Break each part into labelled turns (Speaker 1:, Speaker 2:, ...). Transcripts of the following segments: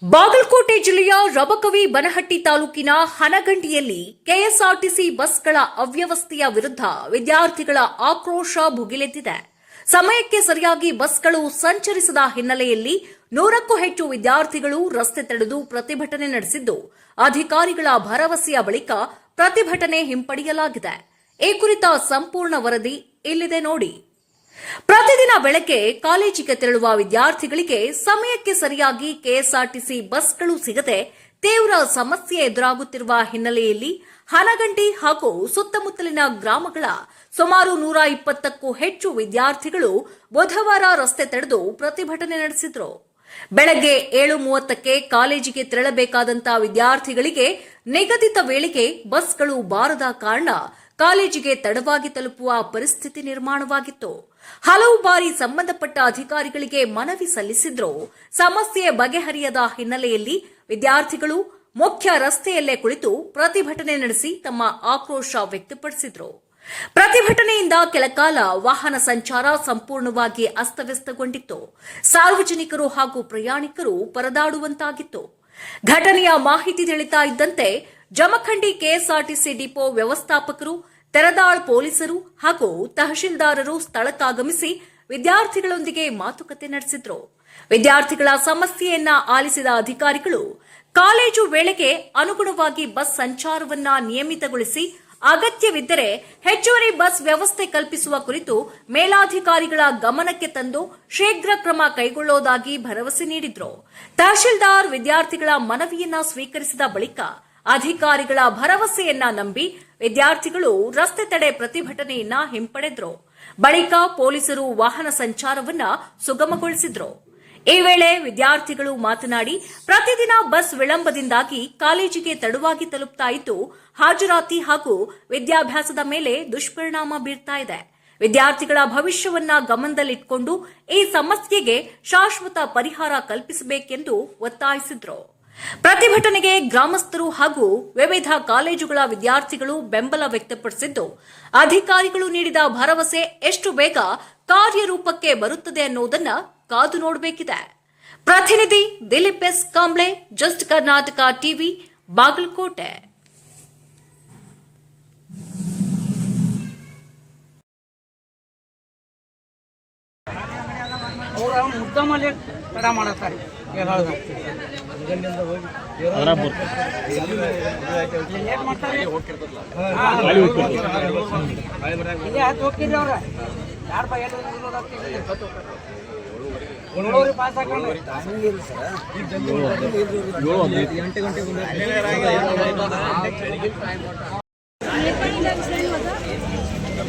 Speaker 1: ಬಾಗಲಕೋಟೆ ಜಿಲ್ಲೆಯ ರಬಕವಿ ಬನಹಟ್ಟಿ ತಾಲೂಕಿನ ಹನಗಂಡಿಯಲ್ಲಿ ಕೆಎಸ್ಆರ್ಟಿಸಿ ಬಸ್ಗಳ ಅವ್ಯವಸ್ಥೆಯ ವಿರುದ್ಧ ವಿದ್ಯಾರ್ಥಿಗಳ ಆಕ್ರೋಶ ಭುಗಿಲೆದ್ದಿದೆ. ಸಮಯಕ್ಕೆ ಸರಿಯಾಗಿ ಬಸ್ಗಳು ಸಂಚರಿಸದ ಹಿನ್ನೆಲೆಯಲ್ಲಿ 100ಕ್ಕೂ ಹೆಚ್ಚು ವಿದ್ಯಾರ್ಥಿಗಳು ರಸ್ತೆ ತಡೆದು ಪ್ರತಿಭಟನೆ ನಡೆಸಿದ್ದು, ಅಧಿಕಾರಿಗಳ ಭರವಸೆಯ ಬಳಿಕ ಪ್ರತಿಭಟನೆ ಹಿಂಪಡೆಯಲಾಗಿದೆ. ಈ ಕುರಿತ ಸಂಪೂರ್ಣ ವರದಿ ಇಲ್ಲಿದೆ ನೋಡಿ. ಪ್ರತಿದಿನ ಬೆಳಗ್ಗೆ ಕಾಲೇಜಿಗೆ ತೆರಳುವ ವಿದ್ಯಾರ್ಥಿಗಳಿಗೆ ಸಮಯಕ್ಕೆ ಸರಿಯಾಗಿ ಕೆಎಸ್ಆರ್ಟಿಸಿ ಬಸ್ಗಳು ಸಿಗದೆ ತೀವ್ರ ಸಮಸ್ಯೆ ಎದುರಾಗುತ್ತಿರುವ ಹಿನ್ನೆಲೆಯಲ್ಲಿ ಹನಗಂಡಿ ಹಾಗೂ ಸುತ್ತಮುತ್ತಲಿನ ಗ್ರಾಮಗಳ ಸುಮಾರು 120ಕ್ಕೂ ಹೆಚ್ಚು ವಿದ್ಯಾರ್ಥಿಗಳು ಬುಧವಾರ ರಸ್ತೆ ತಡೆದು ಪ್ರತಿಭಟನೆ ನಡೆಸಿದರು. ಬೆಳಗ್ಗೆ 7:30ಕ್ಕೆ ಕಾಲೇಜಿಗೆ ತೆರಳಬೇಕಾದಂತಹ ವಿದ್ಯಾರ್ಥಿಗಳಿಗೆ ನಿಗದಿತ ವೇಳೆಗೆ ಬಸ್ಗಳು ಬಾರದ ಕಾರಣ ಕಾಲೇಜಿಗೆ ತಡವಾಗಿ ತಲುಪುವ ಪರಿಸ್ಥಿತಿ ನಿರ್ಮಾಣವಾಗಿತ್ತು. ಹಲವು ಬಾರಿ ಸಂಬಂಧಪಟ್ಟ ಅಧಿಕಾರಿಗಳಿಗೆ ಮನವಿ ಸಲ್ಲಿಸಿದ್ರೂ ಸಮಸ್ಯೆ ಬಗೆಹರಿಯದ ಹಿನ್ನೆಲೆಯಲ್ಲಿ ವಿದ್ಯಾರ್ಥಿಗಳು ಮುಖ್ಯ ರಸ್ತೆಯಲ್ಲೇ ಕುಳಿತು ಪ್ರತಿಭಟನೆ ನಡೆಸಿ ತಮ್ಮ ಆಕ್ರೋಶ ವ್ಯಕ್ತಪಡಿಸಿದರು. ಪ್ರತಿಭಟನೆಯಿಂದ ಕೆಲಕಾಲ ವಾಹನ ಸಂಚಾರ ಸಂಪೂರ್ಣವಾಗಿ ಅಸ್ತವ್ಯಸ್ತಗೊಂಡಿತ್ತು. ಸಾರ್ವಜನಿಕರು ಹಾಗೂ ಪ್ರಯಾಣಿಕರು ಪರದಾಡುವಂತಾಗಿತ್ತು. ಘಟನೆಯ ಮಾಹಿತಿ ತಿಳಿತಾ ಇದ್ದಂತೆ ಜಮಖಂಡಿ ಕೆಎಸ್ಆರ್ಟಿಸಿ ಡಿಪೋ ವ್ಯವಸ್ಥಾಪಕರು, ತೆರದಾಳ್ ಪೊಲೀಸರು ಹಾಗೂ ತಹಶೀಲ್ದಾರರು ಸ್ಥಳಕ್ಕಾಗಮಿಸಿ ವಿದ್ಯಾರ್ಥಿಗಳೊಂದಿಗೆ ಮಾತುಕತೆ ನಡೆಸಿದ್ರು. ವಿದ್ಯಾರ್ಥಿಗಳ ಸಮಸ್ಯೆಯನ್ನ ಆಲಿಸಿದ ಅಧಿಕಾರಿಗಳು ಕಾಲೇಜು ವೇಳೆಗೆ ಅನುಗುಣವಾಗಿ ಬಸ್ ಸಂಚಾರವನ್ನ ನಿಯಮಿತಗೊಳಿಸಿ ಅಗತ್ಯವಿದ್ದರೆ ಹೆಚ್ಚುವರಿ ಬಸ್ ವ್ಯವಸ್ಥೆ ಕಲ್ಪಿಸುವ ಕುರಿತು ಮೇಲಾಧಿಕಾರಿಗಳ ಗಮನಕ್ಕೆ ತಂದು ಶೀಘ್ರ ಕ್ರಮ ಕೈಗೊಳ್ಳುವುದಾಗಿ ಭರವಸೆ ನೀಡಿದ್ರು. ತಹಶೀಲ್ದಾರ್ ವಿದ್ಯಾರ್ಥಿಗಳ ಮನವಿಯನ್ನ ಸ್ವೀಕರಿಸಿದ ಬಳಿಕ ಅಧಿಕಾರಿಗಳ ಭರವಸೆಯನ್ನ ನಂಬಿ ವಿದ್ಯಾರ್ಥಿಗಳು ರಸ್ತೆ ತಡೆ ಪ್ರತಿಭಟನೆಯನ್ನ ಹಿಂಪಡೆದ್ರು. ಬಳಿಕ ಪೊಲೀಸರು ವಾಹನ ಸಂಚಾರವನ್ನ ಸುಗಮಗೊಳಿಸಿದ್ರು. ಈ ವೇಳೆ ವಿದ್ಯಾರ್ಥಿಗಳು ಮಾತನಾಡಿ, ಪ್ರತಿದಿನ ಬಸ್ ವಿಳಂಬದಿಂದಾಗಿ ಕಾಲೇಜಿಗೆ ತಡವಾಗಿ ತಲುಪ್ತಾ ಇದ್ದು ಹಾಜರಾತಿ ಹಾಗೂ ವಿದ್ಯಾಭ್ಯಾಸದ ಮೇಲೆ ದುಷ್ಪರಿಣಾಮ ಬೀರ್ತಾ ಇದೆ. ವಿದ್ಯಾರ್ಥಿಗಳ ಭವಿಷ್ಯವನ್ನ ಗಮನದಲ್ಲಿಟ್ಟುಕೊಂಡು ಈ ಸಮಸ್ಯೆಗೆ ಶಾಶ್ವತ ಪರಿಹಾರ ಕಲ್ಪಿಸಬೇಕೆಂದು ಒತ್ತಾಯಿಸಿದ್ರು. ಪ್ರತಿಭಟನೆಗೆ ಗ್ರಾಮಸ್ಥರು ಹಾಗೂ ವಿವಿಧ ಕಾಲೇಜುಗಳ ವಿದ್ಯಾರ್ಥಿಗಳು ಬೆಂಬಲ ವ್ಯಕ್ತಪಡಿಸಿದ್ದು, ಅಧಿಕಾರಿಗಳು ನೀಡಿದ ಭರವಸೆ ಎಷ್ಟು ಬೇಗ ಕಾರ್ಯರೂಪಕ್ಕೆ ಬರುತ್ತದೆ ಅನ್ನೋದನ್ನ ಕಾದು ನೋಡಬೇಕಿದೆ. ಪ್ರತಿನಿಧಿ Dilip S Kamble, just Karnataka TV, Bagalkote.
Speaker 2: ಮುದ್ದಮಲ್ಲಿ ತಡ ಮಾಡುತ್ತಾರೆ. ಹೋಗ್ತಿದ್ರಿ ಅವ್ರ ಯಾರು ಪಾಸ್ ಹಾಕೊಂಡು 8 ಗಂಟೆ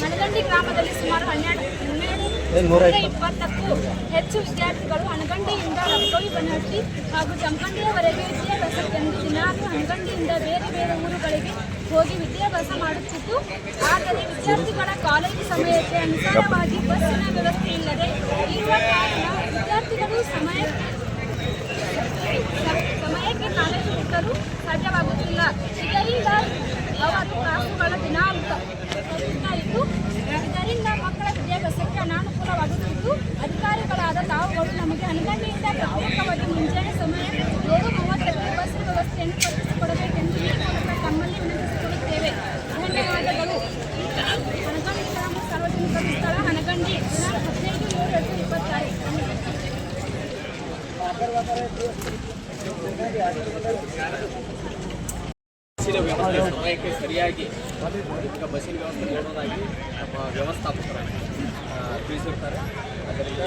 Speaker 3: ಹನಗಂಡಿ ಗ್ರಾಮದಲ್ಲಿ ಸುಮಾರು 120ಕ್ಕೂ ಹೆಚ್ಚು ವಿದ್ಯಾರ್ಥಿಗಳು ಹನಗಂಡಿಯಿಂದ ರಬಕವಿ ಬನಹಟ್ಟಿ ಹಾಗೂ ಜಮಖಂಡಿಯವರೆಗೆ ವಿದ್ಯಾಭ್ಯಾಸಕ್ಕೆಂದು ದಿನಾಲು ಹನಗಂಡಿಯಿಂದ ಬೇರೆ ಬೇರೆ ಊರುಗಳಿಗೆ ಹೋಗಿ ವಿದ್ಯಾಭ್ಯಾಸ ಮಾಡುತ್ತಿದ್ದು, ಆದರೆ ವಿದ್ಯಾರ್ಥಿಗಳ ಕಾಲೇಜು ಸಮಯಕ್ಕೆ ಅನುಸಾರವಾಗಿ ಬಸ್ಸಿನ ವ್ಯವಸ್ಥೆ ಇಲ್ಲದೆ ಇರುವ ಕಾರಣ ವಿದ್ಯಾರ್ಥಿಗಳು ಸಮಯಕ್ಕೆ ಕಾಲೇಜು ಮುಟ್ಟಲು ಸಾಧ್ಯವಾಗುತ್ತಿಲ್ಲ. ಇದರಿಂದ ಅವರು ಕ್ಲಾಸುಗಳ ದಿನಾಂಕ ಇದ್ದು ಇದರಿಂದ ಮಕ್ಕಳ ವಿದ್ಯಾಭ್ಯಾಸಕ್ಕೆ ಅನಾನುಕೂಲವಾಗುತ್ತಿದ್ದು, ಅಧಿಕಾರಿಗಳಾದ ತಾವುಗಳು ನಮಗೆ ಹನಗಂಡಿಯಿಂದ ಪ್ರತ್ಯೇಕವಾಗಿ ಮುಂಜಾನೆ ಸಮಯ 7:30ಕ್ಕೆ ಬಸ್ ವ್ಯವಸ್ಥೆಯನ್ನು ಕಲ್ಪಿಸಿಕೊಡಬೇಕೆಂದು ಈ ಮೂಲಕ ತಮ್ಮಲ್ಲಿ ವಿನಂತಿಸಿಕೊಳ್ಳುತ್ತೇವೆ. ಧನ್ಯವಾದಗಳು. ಹನಗಂಡಿ ಗ್ರಾಮ ಸಾರ್ವಜನಿಕರ ಸ್ಥಳ ಹನಗಂಡಿ, ದಿನಾಂಕ 15/7/2026.
Speaker 4: ಸಮಯಕ್ಕೆ ಸರಿಯಾಗಿ ಬಸ್ಸಿನ ವ್ಯವಸ್ಥೆ ನೋಡೋದಾಗಿ ನಮ್ಮ ವ್ಯವಸ್ಥಾಪಕರು ತಿಳಿಸಿರ್ತಾರೆ. ಅದರಿಂದ